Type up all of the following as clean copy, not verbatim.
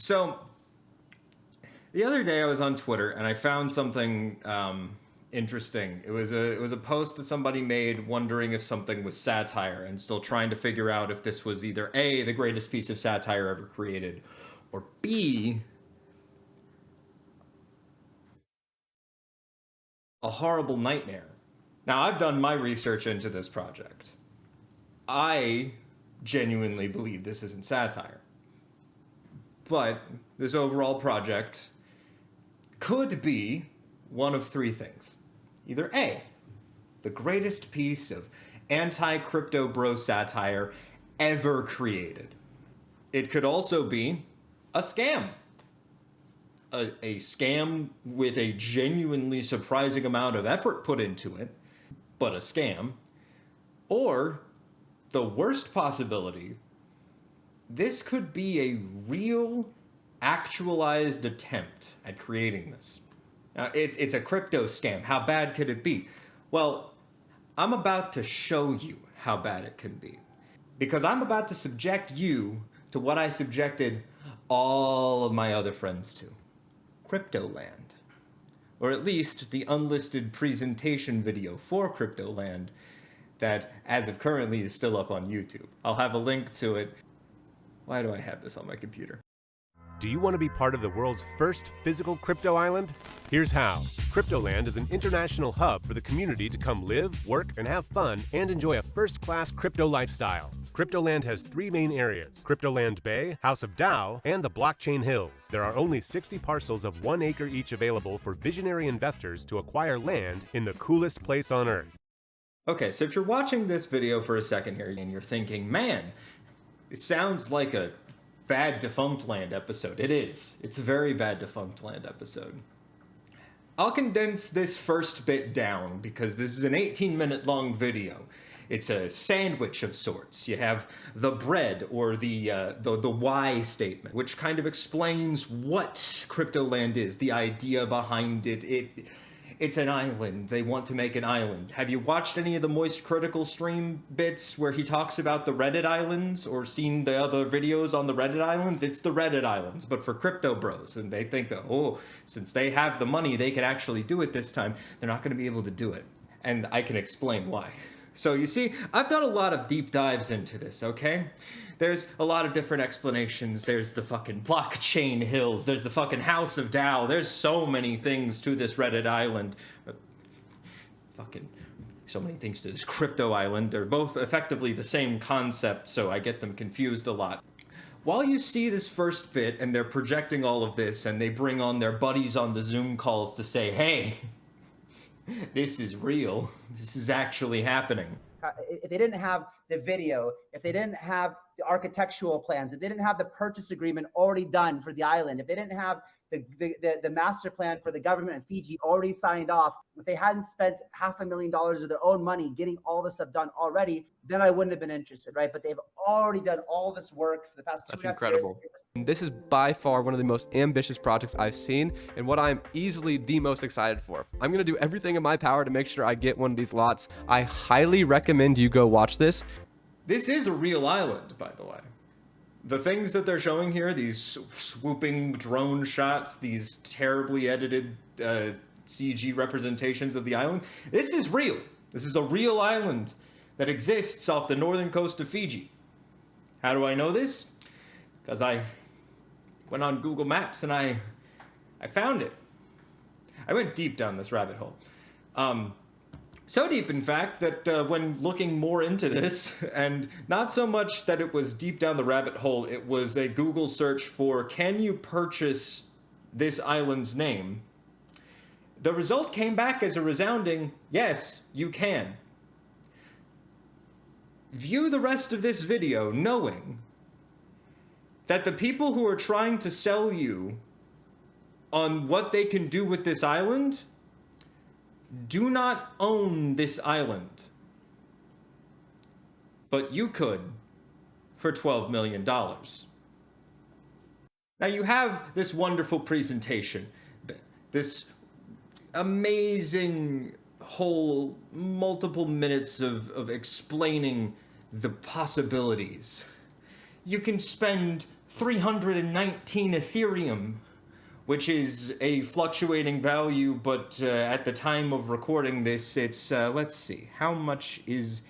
So, the other day I was on Twitter and I found something interesting. It was a post that somebody made wondering if something was satire and still trying to figure out if this was either A, the greatest piece of satire ever created, or B, a horrible nightmare. Now, I've done my research into this project. I genuinely believe this isn't satire. But this overall project could be one of three things. Either A, the greatest piece of anti-crypto bro satire ever created. It could also be a scam. A scam with a genuinely surprising amount of effort put into it, but a scam. Or, the worst possibility, this could be a real, actualized attempt at creating this. Now, it's a crypto scam. How bad could it be? Well, I'm about to show you how bad it can be. Because I'm about to subject you to what I subjected all of my other friends to. Cryptoland. Or at least the unlisted presentation video for Cryptoland that, as of currently, is still up on YouTube. I'll have a link to it. Why do I have this on my computer? Do you want to be part of the world's first physical crypto island? Here's how. Cryptoland is an international hub for the community to come live, work, and have fun and enjoy a first-class crypto lifestyle. Cryptoland has three main areas: Cryptoland Bay, House of DAO, and the Blockchain Hills. There are only 60 parcels of 1 acre each available for visionary investors to acquire land in the coolest place on Earth. Okay, so if you're watching this video for a second here and you're thinking, man, it sounds like a bad Defunct Land episode. It is. It's a very bad Defunct Land episode. I'll condense this first bit down because this is an 18-minute long video. It's a sandwich of sorts. You have the bread, or the why statement, which kind of explains what Cryptoland is, the idea behind it. It's an island. They want to make an island. Have you watched any of the Moist Critical stream bits where he talks about the Reddit islands, or seen the other videos on the Reddit islands? It's the Reddit islands, but for crypto bros. And they think that, oh, since they have the money, they can actually do it this time. They're not going to be able to do it. And I can explain why. So you see, I've done a lot of deep dives into this, okay? There's a lot of different explanations. There's the fucking Blockchain Hills. There's the fucking House of DAO. There's so many things to this Reddit island. Fucking so many things to this crypto island. They're both effectively the same concept, so I get them confused a lot. While you see this first bit and they're projecting all of this and they bring on their buddies on the Zoom calls to say, hey, this is real. This is actually happening. If they didn't have the video, if they didn't have the architectural plans, if they didn't have the purchase agreement already done for the island, if they didn't have the master plan for the government of Fiji already signed off, if they hadn't spent $500,000 of their own money getting all this stuff done already, then I wouldn't have been interested, right? But they've already done all this work for the past 2.5 years. That's incredible. This is by far one of the most ambitious projects I've seen, and what I'm easily the most excited for. I'm going to do everything in my power to make sure I get one of these lots. I highly recommend you go watch this. This is a real island, by the way. The things that they're showing here, these swooping drone shots, these terribly edited CG representations of the island, this is real. This is a real island that exists off the northern coast of Fiji. How do I know this? Because I went on Google Maps and I found it. I went deep down this rabbit hole. So deep, in fact, that when looking more into this, and not so much that it was deep down the rabbit hole, it was a Google search for, can you purchase this island's name? The result came back as a resounding, yes, you can. View the rest of this video knowing that the people who are trying to sell you on what they can do with this island do not own this island, but you could for $12 million. Now you have this wonderful presentation, this amazing whole multiple minutes of explaining the possibilities. You can spend 319 Ethereum, which is a fluctuating value, but at the time of recording this, it's, let's see, how much is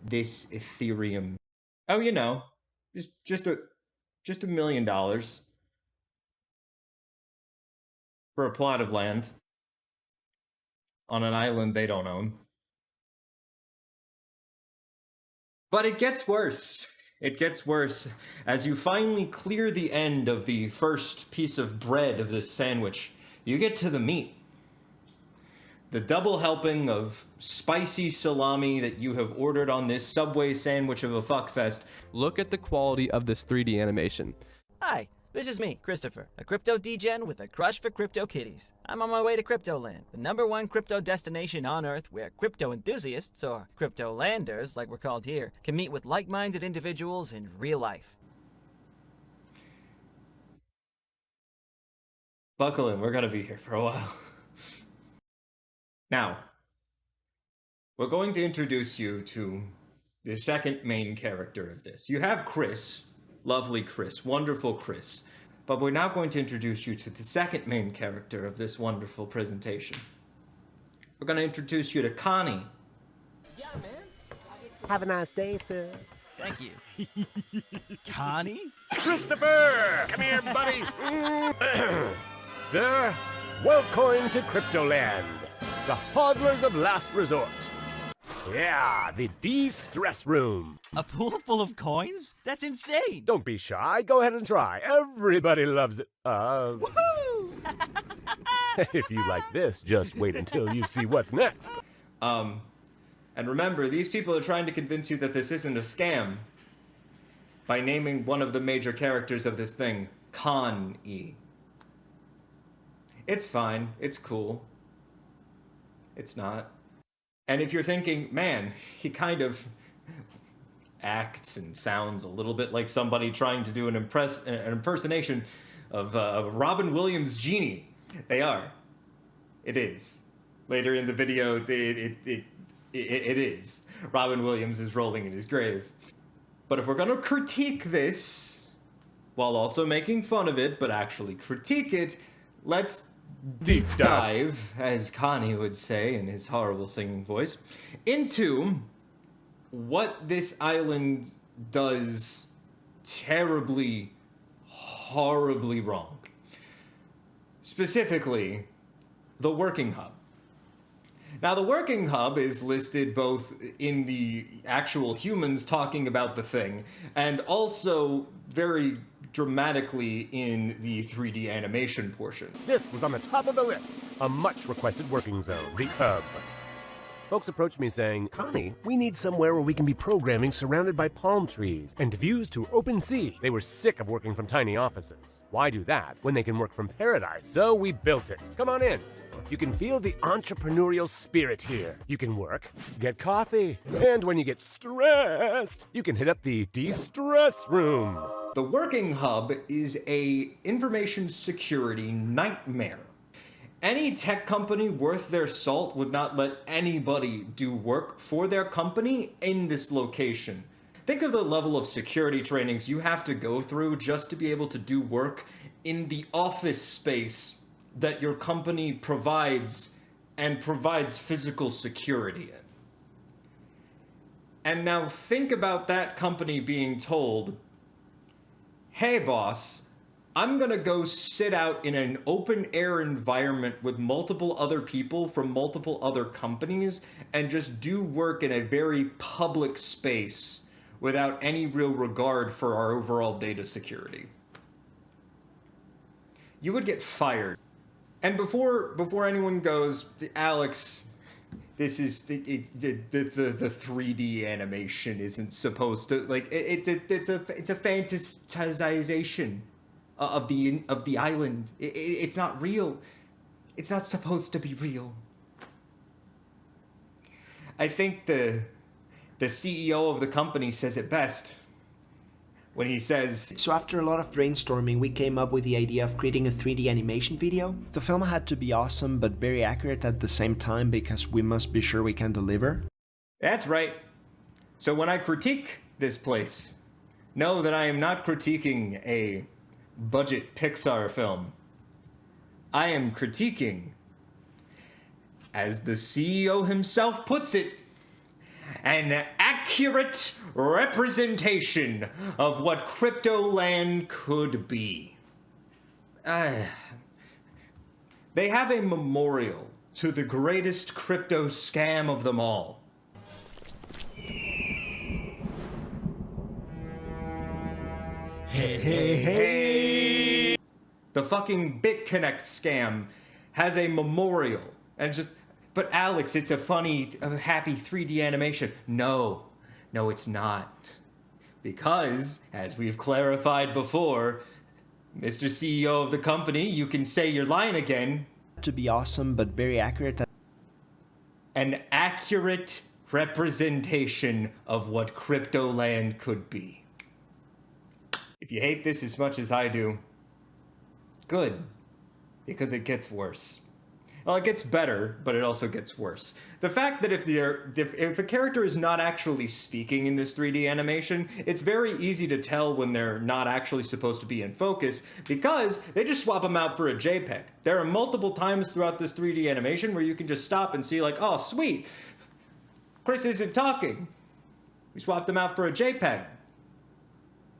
this Ethereum? Oh, you know, just $1 million for a plot of land on an island they don't own. But it gets worse. It gets worse. As you finally clear the end of the first piece of bread of this sandwich, you get to the meat. The double helping of spicy salami that you have ordered on this Subway sandwich of a fuckfest. Look at the quality of this 3D animation. Hi, this is me, Christopher, a crypto degen with a crush for crypto kitties. I'm on my way to Cryptoland, the #1 crypto destination on Earth where crypto enthusiasts, or Cryptolanders like we're called here, can meet with like-minded individuals in real life. Buckle in, we're gonna be here for a while. Now, we're going to introduce you to the second main character of this. You have Chris, lovely Chris, wonderful Chris, but we're now going to introduce you to the second main character of this wonderful presentation. We're going to introduce you to Connie. Yeah, man. Have a nice day, sir. Thank you. Connie? Christopher! Come here, buddy! Sir, welcome to Cryptoland, the hodlers of last resort. Yeah, the de-stress room. A pool full of coins? That's insane! Don't be shy, go ahead and try. Everybody loves it. Woohoo! If you like this, just wait until you see what's next. And remember, these people are trying to convince you that this isn't a scam by naming one of the major characters of this thing, Con-E. It's fine, it's cool. It's not. And if you're thinking, man, he kind of acts and sounds a little bit like somebody trying to do an impersonation of Robin Williams' Genie. They are. It is. Later in the video, it is. Robin Williams is rolling in his grave. But if we're going to critique this, while also making fun of it, but actually critique it, let's deep dive, as Connie would say in his horrible singing voice, into what this island does terribly, horribly wrong. Specifically, the working hub. Now, the working hub is listed both in the actual humans talking about the thing, and also very dramatically in the 3D animation portion. This was on the top of the list. A much requested working zone, the hub. Folks approached me saying, Connie, we need somewhere where we can be programming surrounded by palm trees and views to open sea. They were sick of working from tiny offices. Why do that when they can work from paradise? So we built it. Come on in. You can feel the entrepreneurial spirit here. You can work, get coffee, and when you get stressed, you can hit up the de-stress room. The working hub is a information security nightmare. Any tech company worth their salt would not let anybody do work for their company in this location. Think of the level of security trainings you have to go through just to be able to do work in the office space that your company provides and provides physical security in. And now think about that company being told, hey boss, I'm gonna go sit out in an open air environment with multiple other people from multiple other companies and just do work in a very public space without any real regard for our overall data security. You would get fired. And before anyone goes, Alex, this is the 3D animation isn't supposed to, like, it's a fantasization of the island. It's not real. It's not supposed to be real. I think the CEO of the company says it best when he says, So after a lot of brainstorming, we came up with the idea of creating a 3D animation video. The film had to be awesome, but very accurate at the same time because we must be sure we can deliver. that's right. So when I critique this place, know that I am not critiquing a budget Pixar film. I am critiquing, as the CEO himself puts it, an accurate representation of what Cryptoland could be. They have a memorial to the greatest crypto scam of them all. Hey. The fucking BitConnect scam has a memorial, and just, but Alex, it's a funny, happy 3D animation. No, it's not. Because, as we've clarified before, Mr. CEO of the company, you can say your line again. To be awesome, but very accurate. An accurate representation of what Cryptoland could be. If you hate this as much as I do, good, because it gets worse. Well, it gets better, but it also gets worse. The fact that if a character is not actually speaking in this 3D animation, it's very easy to tell when they're not actually supposed to be in focus, because they just swap them out for a JPEG. There are multiple times throughout this 3D animation where you can just stop and see like, oh, sweet, Chris isn't talking. We swapped them out for a JPEG.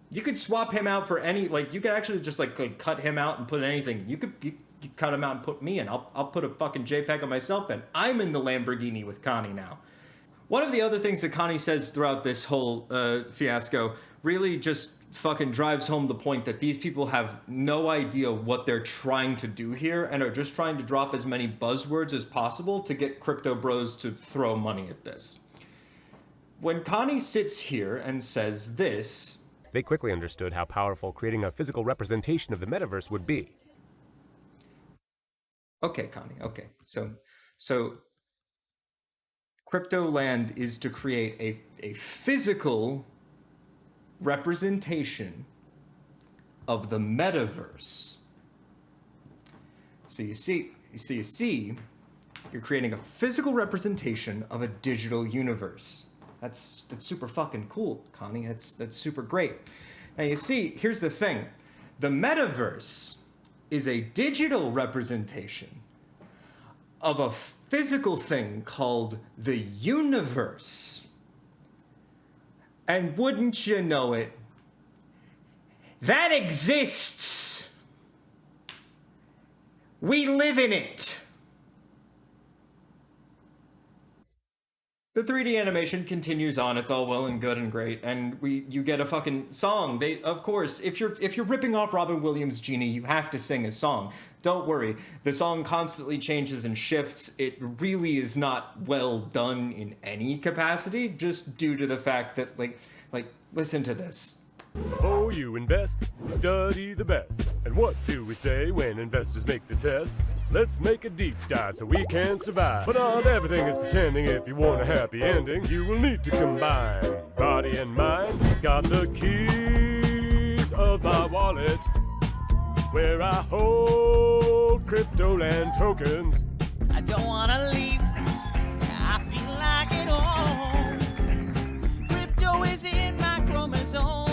You could swap him out for any, like, you could actually just like cut him out and put anything. You cut him out and put me in. I'll put a fucking JPEG of myself in. I'm in the Lamborghini with Connie now. One of the other things that Connie says throughout this whole fiasco really just fucking drives home the point that these people have no idea what they're trying to do here and are just trying to drop as many buzzwords as possible to get crypto bros to throw money at this. When Connie sits here and says this, they quickly understood how powerful creating a physical representation of the metaverse would be. Okay, Connie, okay. So Cryptoland is to create a physical representation of the metaverse. So you see, you're creating a physical representation of a digital universe. That's super fucking cool, Connie. That's super great. Now you see, here's the thing. The metaverse is a digital representation of a physical thing called the universe. And wouldn't you know it, that exists. We live in it. The 3D animation continues on. It's all well and good and great, and you get a fucking song. They, of course, if you're ripping off Robin Williams' Genie, you have to sing a song. Don't worry, the song constantly changes and shifts. It really is not well done in any capacity, just due to the fact that like listen to this. Before you invest, study the best. And what do we say when investors make the test? Let's make a deep dive so we can survive. But not everything is pretending. If you want a happy ending, you will need to combine body and mind. Got the keys of my wallet, where I hold Cryptoland tokens. I don't wanna leave. I feel like it all. Crypto is in my chromosome.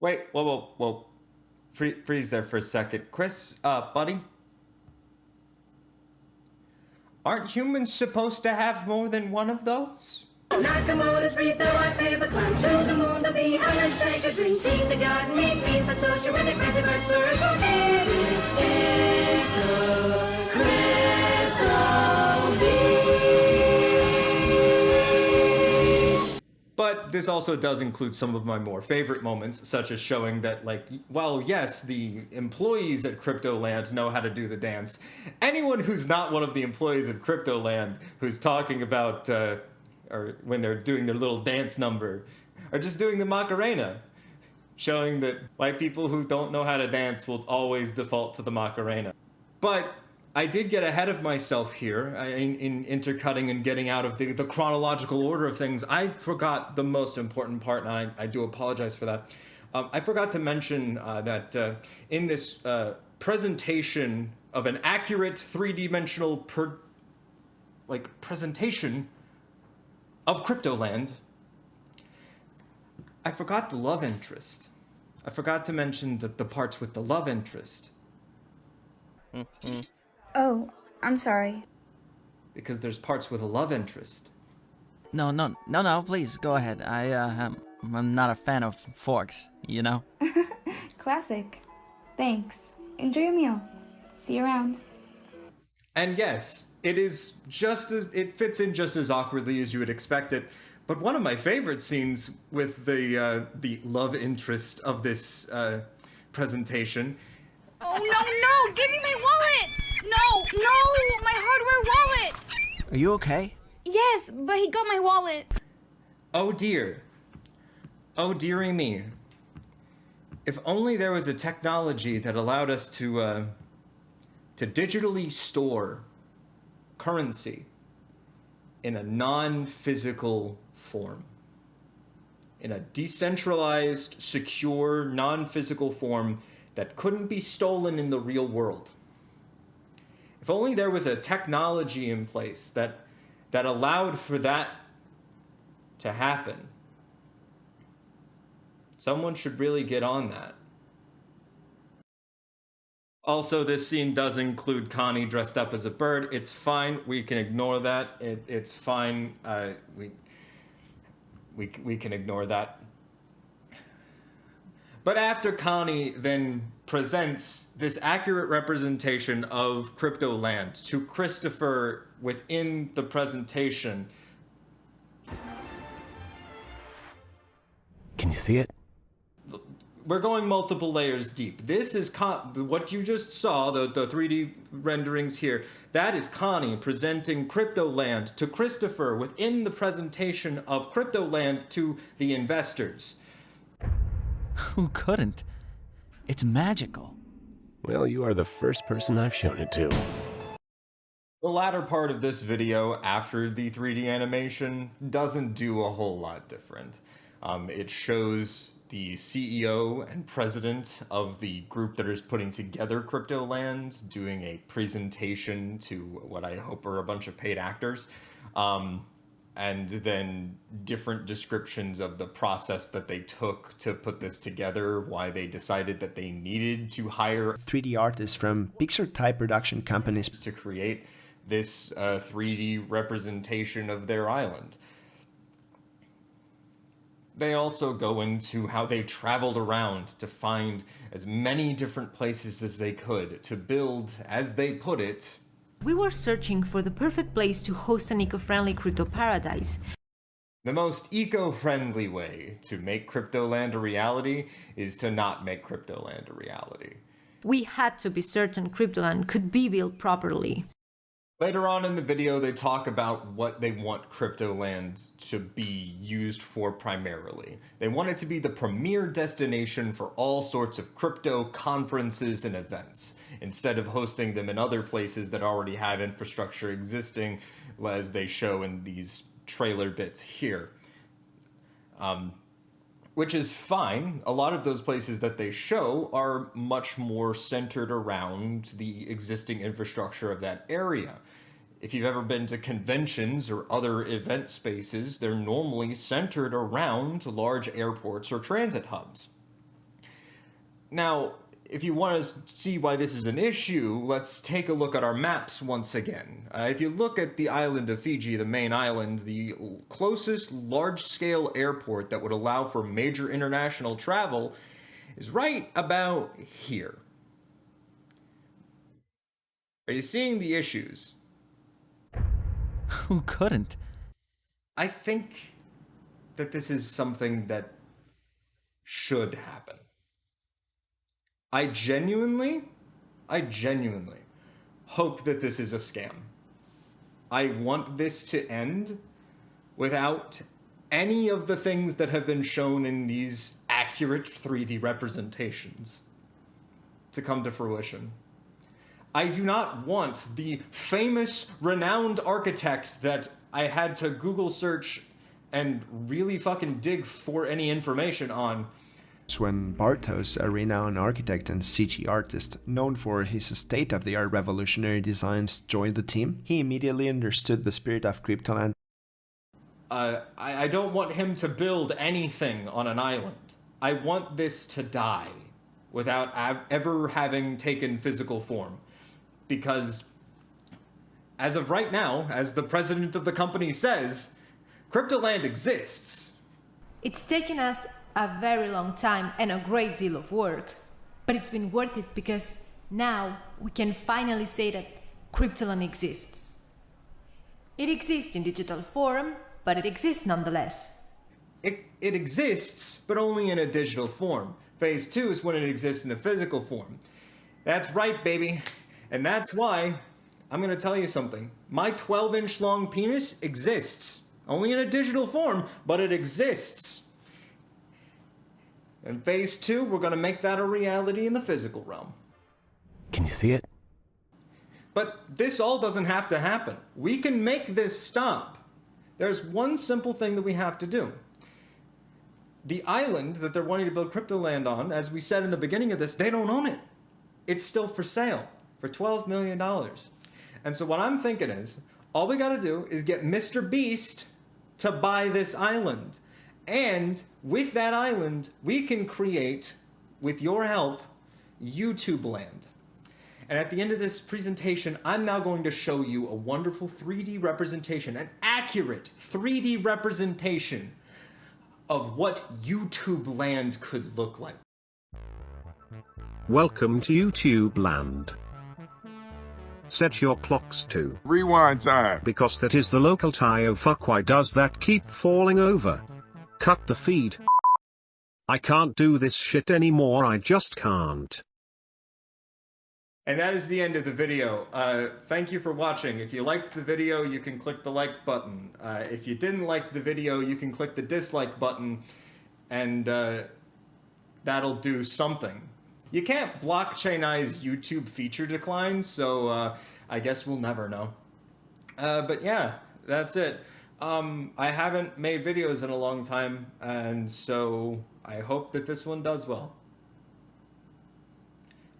Wait, whoa. Freeze there for a second. Chris, buddy? Aren't humans supposed to have more than one of those? Nakamoto's free throw, I paper climb to the moon, the bee, let's take a drink, team the garden, meet me, Satoshi with the crazy bird, surf, this is the Crypto Beach. But this also does include some of my more favorite moments, such as showing that, like, while yes, the employees at Cryptoland know how to do the dance, anyone who's not one of the employees of Cryptoland who's talking about, or when they're doing their little dance number, are just doing the Macarena, showing that white people who don't know how to dance will always default to the Macarena. But I did get ahead of myself here in intercutting and getting out of the chronological order of things. I forgot the most important part, and I do apologize for that. I forgot to mention that in this presentation of an accurate three-dimensional presentation of Cryptoland, I forgot the love interest. I forgot to mention the parts with the love interest. Oh, I'm sorry. Because there's parts with a love interest. No, please, go ahead. I'm not a fan of forks, you know? Classic. Thanks. Enjoy your meal. See you around. And yes, it fits in just as awkwardly as you would expect it. But one of my favorite scenes with the love interest of this presentation. Oh, no! Give me my wallet! No! My hardware wallet! Are you okay? Yes, but he got my wallet. Oh dear. Oh dearie me. If only there was a technology that allowed us to digitally store currency in a non-physical form. In a decentralized, secure, non-physical form that couldn't be stolen in the real world. If only there was a technology in place that allowed for that to happen. Someone should really get on that. Also, this scene does include Connie dressed up as a bird. It's fine. We can ignore that. It's fine. We can ignore that. But after Connie then presents this accurate representation of Cryptoland to Christopher within the presentation. Can you see it? We're going multiple layers deep. This is what you just saw, the 3D renderings here. That is Connie presenting Cryptoland to Christopher within the presentation of Cryptoland to the investors. Who couldn't? It's magical. Well, you are the first person I've shown it to. The latter part of this video, after the 3D animation, doesn't do a whole lot different. It shows the CEO and president of the group that is putting together Cryptoland doing a presentation to what I hope are a bunch of paid actors. And then different descriptions of the process that they took to put this together, why they decided that they needed to hire 3D artists from picture-type production companies to create this 3D representation of their island. They also go into how they traveled around to find as many different places as they could to build, as they put it, we were searching for the perfect place to host an eco-friendly crypto paradise. The most eco-friendly way to make Cryptoland a reality is to not make Cryptoland a reality. We had to be certain Cryptoland could be built properly. Later on in the video, they talk about what they want Cryptoland to be used for primarily. They want it to be the premier destination for all sorts of crypto conferences and events, instead of hosting them in other places that already have infrastructure existing, as they show in these trailer bits here. Which is fine. A lot of those places that they show are much more centered around the existing infrastructure of that area. If you've ever been to conventions or other event spaces, they're normally centered around large airports or transit hubs. Now, if you want to see why this is an issue, let's take a look at our maps once again. If you look at the island of Fiji, the main island, the closest large-scale airport that would allow for major international travel is right about here. Are you seeing the issues? Who couldn't? I think that this is something that should happen. I genuinely hope that this is a scam. I want this to end without any of the things that have been shown in these accurate 3D representations to come to fruition. I do not want the famous, renowned architect that I had to Google search and really fucking dig for any information on. When Bartos, a renowned architect and CG artist known for his state-of-the-art revolutionary designs, joined the team, he immediately understood the spirit of Cryptoland. I don't want him to build anything on an island. I want this to die without ever having taken physical form. Because as of right now, as the president of the company says, Cryptoland exists. It's taken us a very long time and a great deal of work, but it's been worth it because now we can finally say that Cryptoland exists. It exists in digital form, but it exists nonetheless. It exists, but only in a digital form. Phase 2 is when it exists in a physical form. That's right, baby. And that's why I'm gonna tell you something. My 12-inch long penis exists. Only in a digital form, but it exists. In phase 2, we're gonna make that a reality in the physical realm. Can you see it? But this all doesn't have to happen. We can make this stop. There's one simple thing that we have to do. The island that they're wanting to build Cryptoland on, as we said in the beginning of this, they don't own it. It's still for sale for $12 million. And so what I'm thinking is, all we gotta do is get Mr. Beast to buy this island. And with that island, we can create, with your help, YouTube Land. And at the end of this presentation, I'm now going to show you a wonderful 3D representation, an accurate 3D representation of what YouTube Land could look like. Welcome to YouTube Land. Set your clocks to rewind time, because that is the local tie. Oh fuck, why does that keep falling over? Cut the feed. I can't do this shit anymore, I just can't. And that is the end of the video. Thank you for watching. If you liked the video, you can click the like button. If you didn't like the video, you can click the dislike button, and that'll do something. You can't blockchainize YouTube feature declines, so I guess we'll never know. But yeah, that's it. I haven't made videos in a long time, and so I hope that this one does well.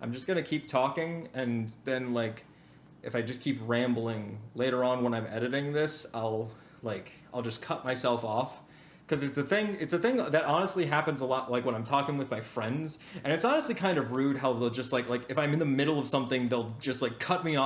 I'm just gonna keep talking, and then like, if I just keep rambling later on when I'm editing this, I'll just cut myself off. Because it's a thing that honestly happens a lot, like when I'm talking with my friends, and it's honestly kind of rude how they'll just like if I'm in the middle of something, they'll just like cut me off